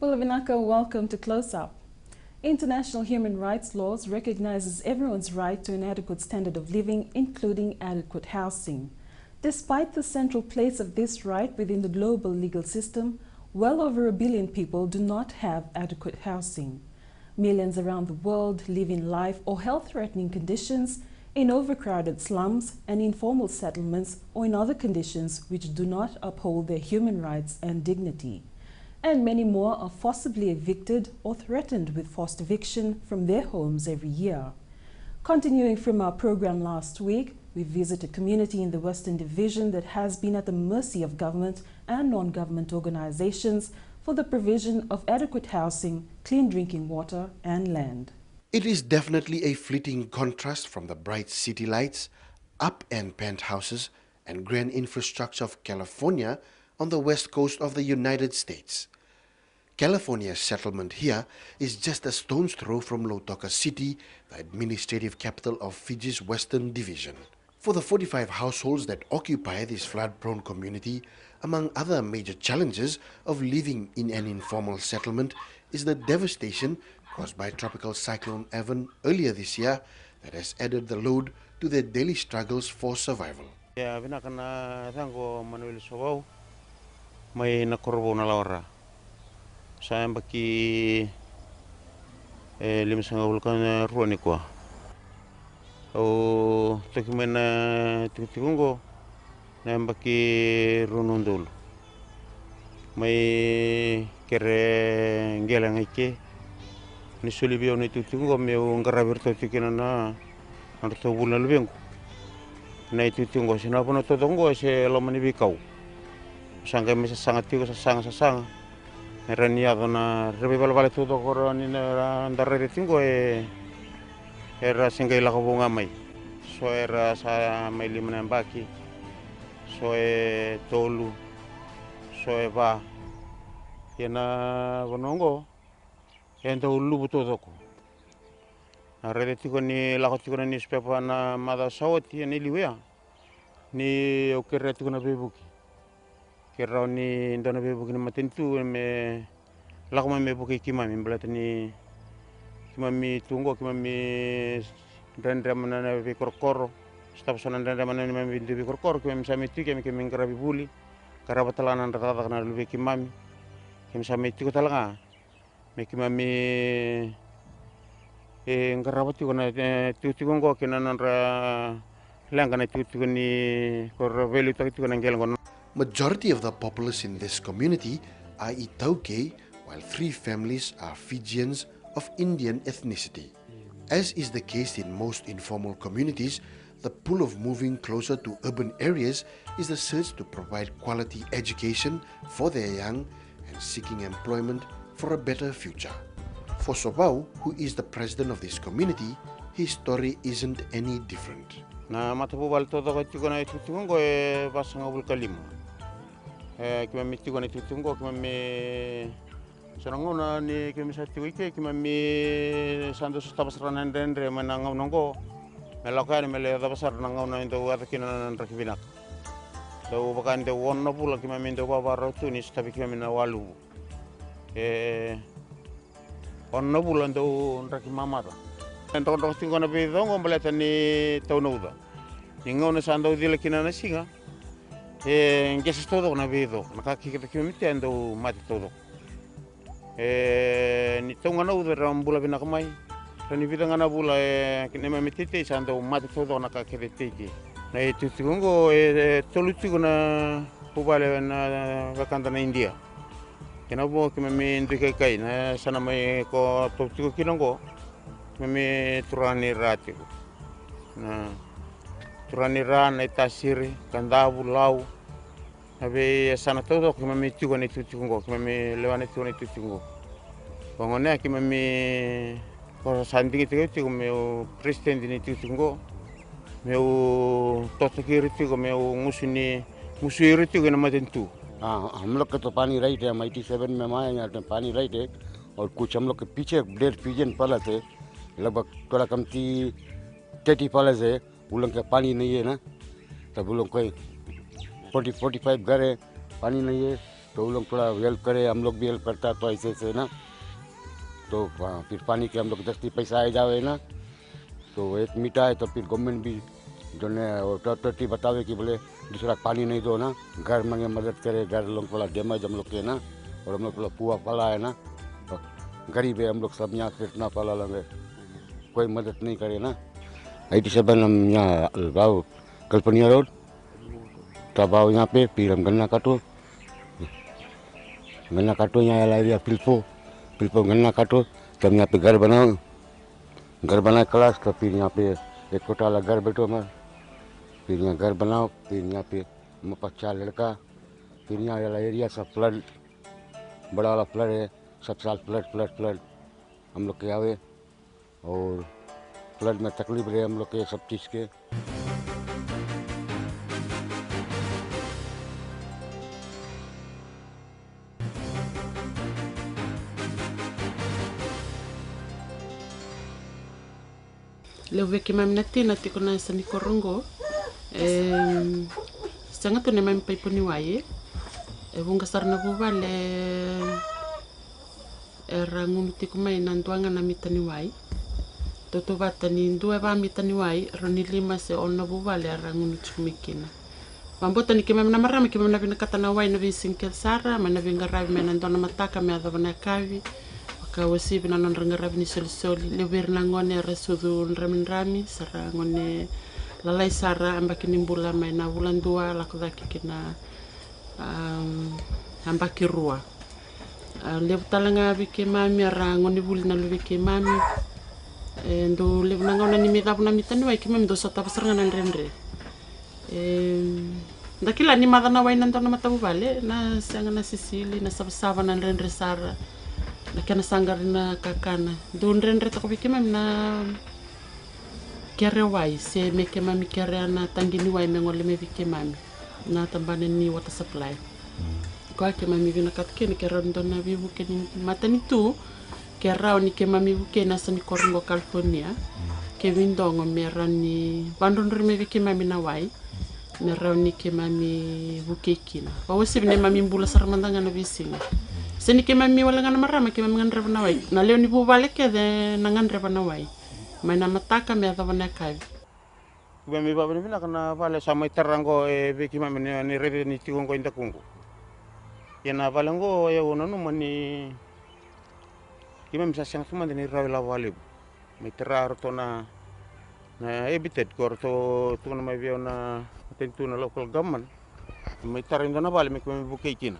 Well, Vinaka, welcome to Close Up. International human rights laws recognizes everyone's right to an adequate standard of living, including adequate housing. Despite the central place of this right within the global legal system, well over 1 billion people do not have adequate housing. Millions around the world live in life or health-threatening conditions, in overcrowded slums and informal settlements, or in other conditions which do not uphold their human rights and dignity. And many more are forcibly evicted or threatened with forced eviction from their homes every year. Continuing from our program last week, we visit a community in the Western Division that has been at the mercy of government and non-government organizations for the provision of adequate housing, clean drinking water, and land. It is definitely a fleeting contrast from the bright city lights, up-end penthouses, and grand infrastructure of California on the west coast of the United States. California's settlement here is just a stone's throw from Lautoka City, the administrative capital of Fiji's Western Division. For the 45 households that occupy this flood-prone community, among other major challenges of living in an informal settlement is the devastation caused by Tropical Cyclone Evan earlier this year that has added the load to their daily struggles for survival. May nakorbo na laura. Saya baki lima sanga vulkan ruani kwa. O takimena tikungo na baki runundul. May kere ngelang ike. Ni sulibio ni tikungo meu ngaravirto tikina na anto bulna lubengo. Na tikungo sinapona todongo se lomani bikau. Sangka misa sangat tiga sasang erania dona rebe bal tu dokoro ni na ndare tingo era singai la kobonga mai so era sa mai limna baki so tolu so ba yena bonongo endo lubu to doko arede tigo ni la tigo ni spepa na mada sawati ni liwea ni okere tigo na bebuki kira ni ndana be bukini matentu me lakuma me buki kimami mbalatani kimami tungo kimami ndanda manana be korkoro stap sona ndanda manana me be korkoro kimami samiti kimi ngarabi buli karabatalana ndata kana lube kimami kimi samiti ko talaga me kimami ngarabati kona tutungo kinana ra langana tutuni kor velu takiti kona ngelgon. Majority of the populace in this community are Itauke, while 3 families are Fijians of Indian ethnicity. As is the case in most informal communities, the pull of moving closer to urban areas is the search to provide quality education for their young and seeking employment for a better future. For Sobau, who is the president of this community, his story isn't any different. Na matapubal todo ko tikona itutungo basanga bulkalimo. Kimami tikona itutungo kimami sarangona ni kimi satiwike kimami sando stabasrana ndendre mananga nongo melakani mele dabasar nanga ndo atakina nrakibinak. Do bakande wonna pula kimami ndo babaro tuni stabi kimami na walu. Wonna pula ndo nrakimamata. Ento tingona bidongo mbaleta ni taunouda. Ningauna sando dile kinana singa. Ngesa todo na bido. Nakakikita kimite ando mati todo. Ni taungana uda rambula binakamai. Rani bidanga na bula kinema mitite sando mati todo nakakitiki. Na itu tigungo toluti kuna pubale na vakanda na India. Kinabo kimami ndike kai na sana mai ko toluti kinongo. Mimi turani rati, na turani rana itasiri kandabu lau, tapi sana todo kami tiga ni tutungo, kami lewan tiga ni tutungo. Bangunnya kami kalau sanding itu kami Kristen ni tutungo, meu totakiri tiga meu musiri tiga nama tentu. हम लोग का तो पानी राइट है, हम 87 में आए यहाँ तो पानी राइट है और कुछ हम लोग के पीछे डेढ़ पिजन पाला थे लगभग थोड़ा कमती 30 पाला से उन लोग का पानी नहीं है ना तब उन लोग कोई 40-45 घर है पानी नहीं है तो तो वो लोग थोड़ा हेल्प करे, हम लोग भी हेल्प करता तो ऐसे ऐसे ना, तो फिर पानी के हम लोग 10 पैसा आ जावे ना, तो एक मीठा है तो फिर गवर्नमेंट भी जो ने अथॉरिटी बतावे कि बोले दूसरा पानी नहीं दो ना, घर में मदद करे, घर लोग थोड़ा डैमेज हम लोग के ना, और हम लोग थोड़ा पुआ पाला है ना, तो गरीब है हम लोग सब यहाँ कितना पाला लगे, कोई मदद नहीं करे ना। 87 हम यहाँ भाव कल्पनिया रोड, तब आओ यहाँ पे, फिर हम गन्ना काटो यहाँ लाइव फिल्पो गन्ना काटो, तब यहाँ पे घर बनाओ, घर बनाए क्लास, तो फिर यहाँ पे एक कोटा वाला घर बैठो मैं, फिर यहाँ घर बनाओ, फिर यहाँ पे मेरे पास 4 लड़का, फिर यहाँ वाला एरिया सब फ्लड, बड़ा वाला फ्लड है, सब साल फ्लड हम लोग के आवे, और फ्लड में तकलीफ रहे हम लोग के सब चीज़ के। Leo wiki mam nati kona sani korongo sanga to ne mam paiponi wae bunga sarna buba le rangun tiku mai nanduanga na mitani wae toto batani ndua ba mitani wae roni 5 se onna buba le rangun tiku mikina mambota ni kemam na marama kemam na binakata na wae na visinkel sara mana vingaravi mena ndona mataka me adavana kavi ka wasi bina non rangaravi ni soli le wirna ngone resudu rami sara ngone lalai sara ambaki nimbula mai na bulan 2 lakudaki kina ambaki rua le talanga bike mami ara ngone bulina le bike mami ndo le ngona ni midabuna mitani wai kimam do sota pasaranga renre ndakila ni madana wai nantona matabu bale na sanga na sisili na sabasava na renre sara na kana sangarina kakana dundrenre to bike mami na kere wai se meke mami kere na tangini wai mengole me bike mami na tambane ni water supply ko ke mami vina katkeni kere ndona vivu keni matani tu kera ni ke mami buke na sani korongo California ke windongo merani bandonre me bike mami na wai merani ke mami buke kina wawasi ne mami mbula sarmandanga na bisinga seni ke mami wala ngana marama ke mami ngandre bana wai na leo ni bu vale ke de na ngandre bana wai mai na mataka me adavana kai Mami baba ni kana vale sama terango beki mami ni rede ni tigongo inda kungu yana valango ya wono mani kimam sa sang suma ni rawla wale mai teraro to na evicted korto to na mai na tentu na local government mai tarinda na vale me kemi buke kina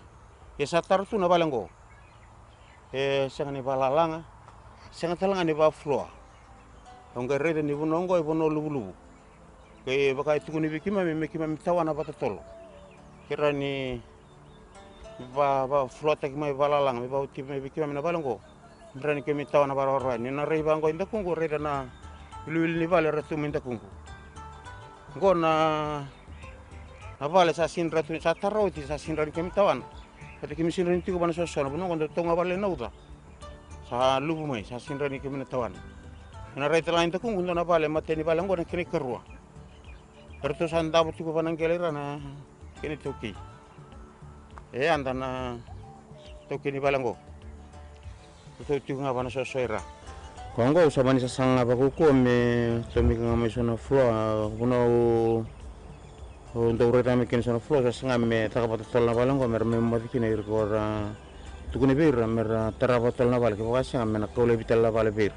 ya satar tu na valango sang ni valalanga sang talanga ni va floa onga rede ni bunongo e bono lubu ke baka itu ni bikima me kima tawana bata tolo kira ni va floa tak mai valalang me ba uti me bikima na valango berani kemi tawana barora ni na rei bango inda kungu rede na luil ni vale ratu minda kungu ngona na vale sa sin ratu sa taroti sa sin rani kemi tawana pati kemi sin rani tigo bana sosona buno ngondo tonga vale nauda sa lubu mai sa sin rani kemi tawana na rei telain ta kungu na vale mateni vale ngona kini kerua Perto sanda buti ko panang kelera na kini toki anda na toki ni balango to tunga bana sosoira kongo usabani sasanga bakuko me tomi ngame sona floa buno ndo ureta me kini sona floa sasanga me takapata tolna balango mer me matikina irkora tukuni bir mer tarapata tolna bal ke wakasanga me na kole bitalla bal bir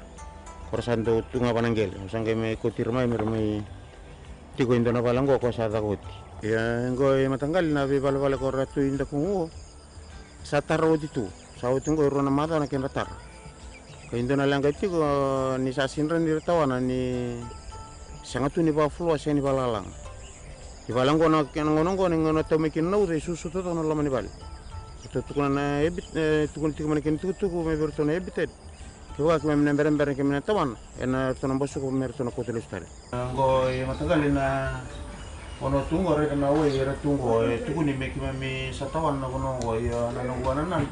korsando tunga panang gele usanga me kotirmai mer me Tigo indona balango ko sa takoti. Ya ngoy matanggal na bibal-bal ko ratu inda kungo. Sa taro dito. Sa utungo ro na mata na kinatar. Ko indona lang gati ko ni sa sinran ni tawana ni sangatu ni ba flo sa ni balalang. Di balango na kinangonongo ni ngono to mekin no de susu to no lamani bal. To tukuna ebit tukun tikman kin tutu ko me berto na ebited. Kaya kami member kami natawan, ena tunang bosu ko meron tunang kutulis tali. Anggo matagal na ono tungo reka na uwe era tungo tukuni meki mami sa tawan na kono ko ya nanongwana nan.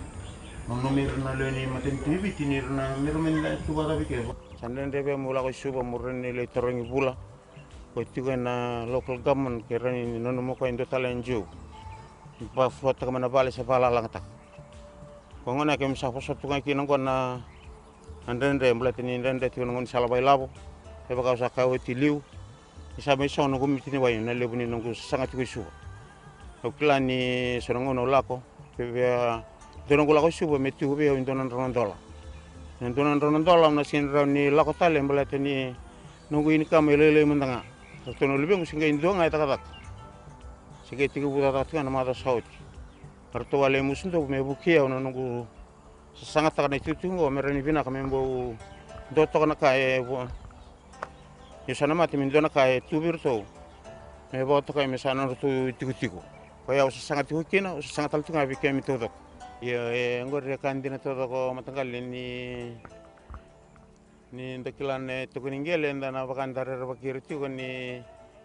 Nomir na leni matin TV tinir na meron na tuba tabi ke. Sandan rebe mula ko suba muren ni le torongi bula. Ko tuga na local government kerani nono mo ko indo talenjo. pa flota ka manabale sa palalang tak ko ngona ke msa foso tunga ki ngon na andende mblatini ndende ti ngon sala bay labo e ba ka sa ka weti liu isa me sono ko mitini way na lebuni ngon sanga ti ko su o plani sono ngono lako pe dono ko lako su be metti ko be ndonan dola na sin ni lako tale mblatini nungu ini kamelele mendanga tono lebih ngusinga indo ngai tak sige tiga buta tak na mata saut arto wale musundo me bukia ono nungu sangat tak na tutungo merani bina kamembo do to na kae yo sana mati min do na kae tubir to me bo to kae me sana to tiku kaya sangat hukina sangat al tunga bikia mi to yo ngor rekandina to ko matangal ni ndakilan to kuningele ndana bakandare bakirti ko ni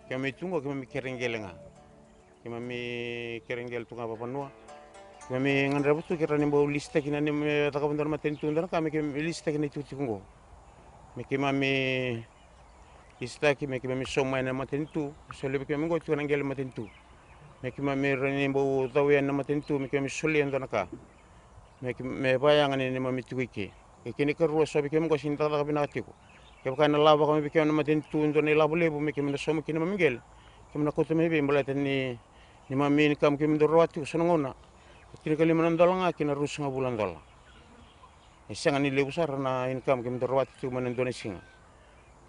kami tungo kami keringele nga kami keringel tunga papanua kami ngandra butu kirani bo lista kinani me takabundar maten tundar kami lista kinani tutungo me kami lista kami somai na maten tu sole kami ngo tunangel maten tu me kami rani bo tawian na maten tu me kami sole ndana ka me bayangan ni mami tuiki kini kerua sabi kami ko sinta tak binatiko ke kana lava kami bikin matin tundo ni labo lebo me kami somo kini mamigel kami na koto me be mbalaten ni mami ni kami ndorwati sonongona kini kali manandolanga kina rusnga bulan dola isanga ni lebu sarna in kami ndorwati tu manandone singa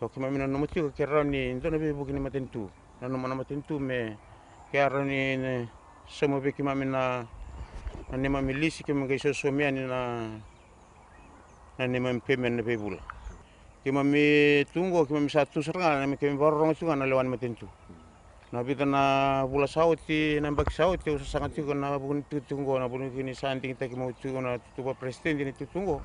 ko kami no mutiko kerani ndone be bukini matin tu nanu mana matin tu me kerani somo be kami na ani mami lisi kami gaiso somiani na mami pemen na pebula kami tunggu kami satu serang kami borong juga na lewan matentu na bita na bula sauti na bak sauti usa sangat juga na bun tunggu na bun kini santing ta kami tunggu na tuba presiden ini tunggu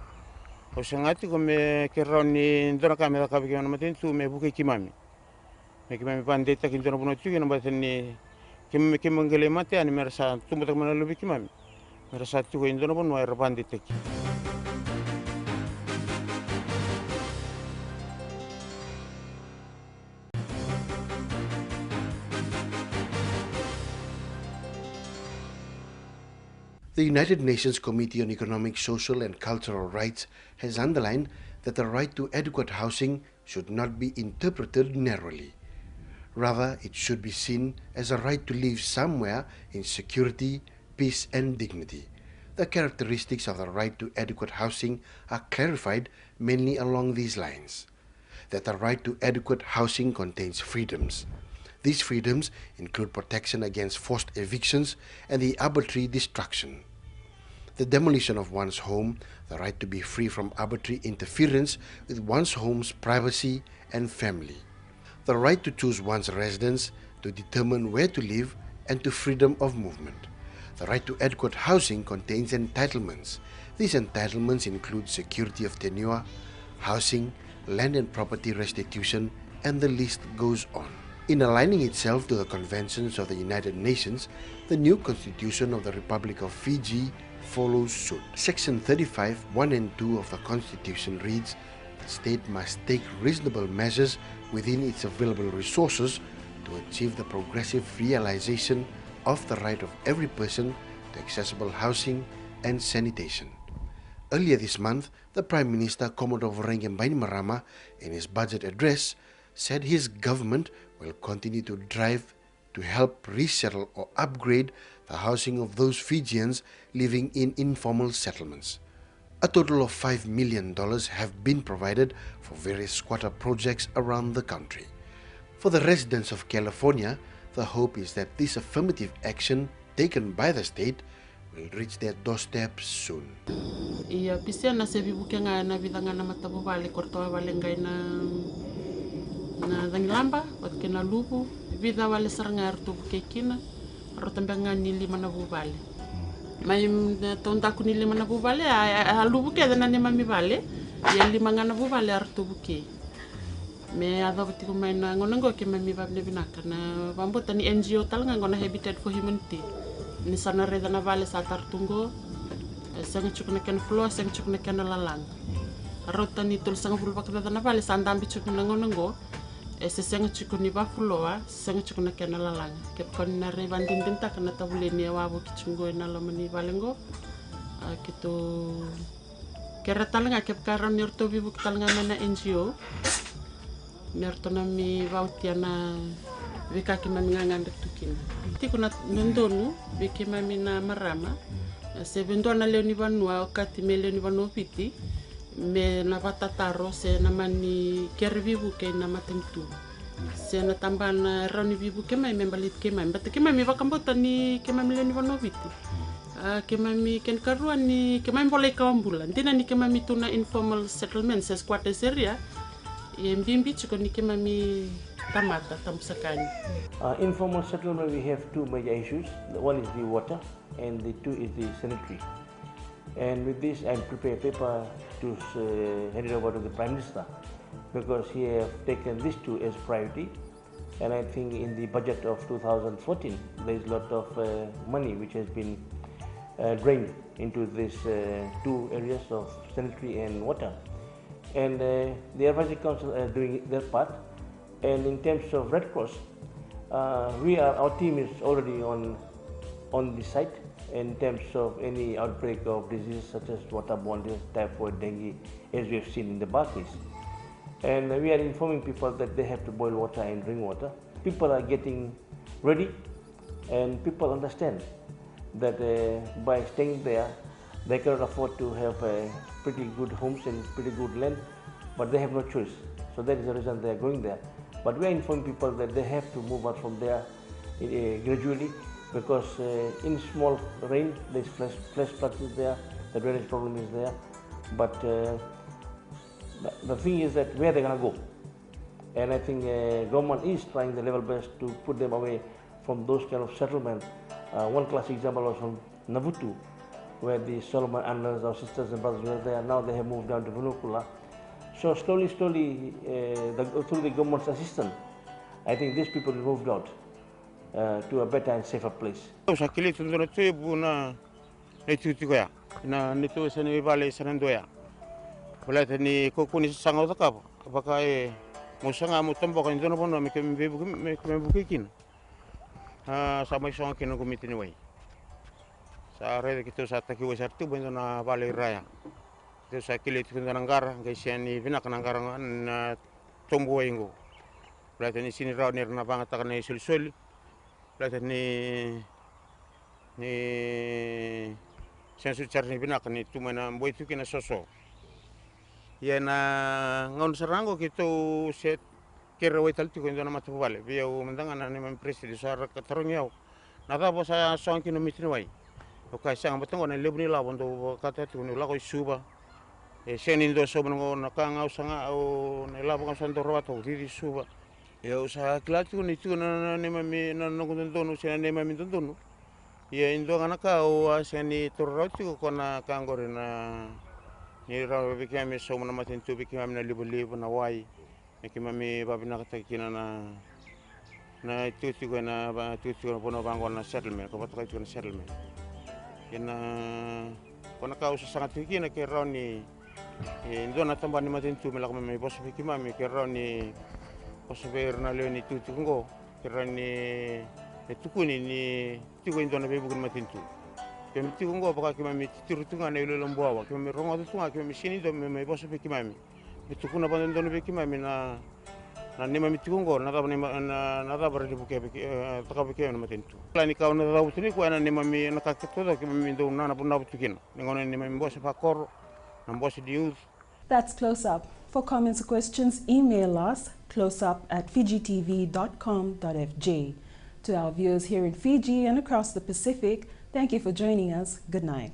usa sangat kami kerani ndona kami ta kami na matentu me bukai kimami me kami pandai ta kini ndona bun tunggu na baten ni kami ngele mate ani merasa tumbu ta mana lebih kimami merasa tunggu ndona bun wa pandai ta. The United Nations Committee on Economic, Social and Cultural Rights has underlined that the right to adequate housing should not be interpreted narrowly. Rather, it should be seen as a right to live somewhere in security, peace and dignity. The characteristics of the right to adequate housing are clarified mainly along these lines. That the right to adequate housing contains freedoms. These freedoms include protection against forced evictions and the arbitrary destruction. The demolition of one's home, the right to be free from arbitrary interference with one's home's privacy and family. The right to choose one's residence, to determine where to live, and to freedom of movement. The right to adequate housing contains entitlements. These entitlements include security of tenure, housing, land and property restitution, and the list goes on. In aligning itself to the conventions of the United Nations, the new Constitution of the Republic of Fiji follows suit. Section 35, 1 and 2 of the Constitution reads, "The state must take reasonable measures within its available resources to achieve the progressive realization of the right of every person to accessible housing and sanitation." Earlier this month, the Prime Minister Commodore Vurengeng Bainimarama, in his budget address, said his government will continue to drive to help resettle or upgrade the housing of those Fijians living in informal settlements. A total of $5 million have been provided for various squatter projects around the country. For the residents of California, the hope is that this affirmative action taken by the state will reach their doorstep soon. Iya, pisia na sebi bukenga na vidanga na matabu vale kortoa vale ngai na dangilamba wat kena lubu vida vale saranga artu bukekina rotambanga ni lima na buvale. Mai tonta ku ni lima na buvale a lubu ke na ni mami vale ya lima ngana buvale artu buke. Me ada vati ko mai na ngona ngo ke mami vale binaka na bambota ni NGO talanga ngona Habitat for Humanity. Ni sana reda na vale sa tartungo sang chukna ken floor sang chukna ken lalang. Rota ni tul sang fulpa kada na vale sandambi chukna ngona ngo se senga chiku ni bafuloa senga chiku na kena lalanga ke kon na re vandindin ta kana tabule ni wa bo kichungo na lamani valengo kito kera talanga ke kara nirto bibu talanga mena NGO nirto na mi vautiana vika ki mami nganga tukina tiko na ndonu viki mami na marama se vendona leo ni vanua kati me leo ni vanua piti me na vatataro se na mani kere vivu ke na matentu se na tambana rani vivu ke mai membalit ke mai but ke mai vakambota ni ke mai leo ni vanua piti ke mami ken karua ni ke mai boleh kawambulan tina ni ke mami tuna informal settlement se squatters area mbimbi chiko ni ke mami tamata tamsakani. Informal settlement, we have two major issues. One is the water and the two is the sanitary. And with this I prepare a paper to hand it over to the Prime Minister because he has taken these two as priority. And I think in the budget of 2014 there is a lot of money which has been drained into these two areas of sanitary and water. And the Advisory Council are doing their part. And in terms of Red Cross, our team is already on the site in terms of any outbreak of diseases such as waterborne disease, typhoid, dengue, as we have seen in the Barclays. And we are informing people that they have to boil water and drink water. People are getting ready, and people understand that by staying there, they cannot afford to have pretty good homes and pretty good land, but they have no choice. So that is the reason they are going there. But we are informing people that they have to move out from there gradually, because in small rain there is flash floods there, the drainage problem is there. But the thing is that where they are going to go, and I think government is trying the level best to put them away from those kind of settlement. One classic example was from Navutu, where the Solomon Islanders, our sisters and brothers were there. Now they have moved down to Vunukula. So slowly, through the government's assistance, I think these people moved out to a better and safer place. Sakili tundura tu na netutu ya na netu seni vale senandoya. Wala tani kokuni sanga utaka apaka musanga mutombo kan dono bono mebukikin. Sama isong kinu kumitini wai. Sa rede kitu sa taki wasartu bono na vale raya. Tu sakili tundura ngara gaisiani vinak ngara na tombo ingo. Wala tani sini raw nirna bangat takane sul. Lahat ni sensu charni binak ni tumana boy tu kina soso. Ya na ngon serango gitu set kira waital tu kena nama tu balik. Biar mendangan ni mempresidi suara keterunyau. Nada bosa soang kino mitni wai. Okai sang betul kau ni lebih lah untuk kata tu ni lagu suba. Senin do soben kau nak ngau sanga au ni lagu kau santor watau diri suba. Ya usaha kelat tu ni tu na mami na nunggu sih na mami tuntu. Ya indo anak kau seni turut tu kau na kanggor na ni rawa bikin kami semua nama tentu bikin kami na libu na wai. Bikin kami babi nak kata kina na itu kau na puno bangun na settlement. Kau betul kau na settlement. Kena kau nak kau sangat bikin nak kira ni indo na tambah nama tentu melak kami bos bikin kami kira ni Possibly na leo ni tutungo kira ni tukuni ni tuko indona be bugun matintu kemi tukungo baka kima tirutunga na ile lomboa kemi rongo tutunga kemi sini do me boso be kimami tukuna bando indona be kimami na nema tukungo na bar di buke taka buke na matintu plani ka na daw tuni ko na nema mi na ka todo kemi ndo na bunna butukina ngone nema boso pa kor na boso di youth. That's Close Up. For comments or questions, email us closeup@fijitv.com.fj. To our viewers here in Fiji and across the Pacific, thank you for joining us. Good night.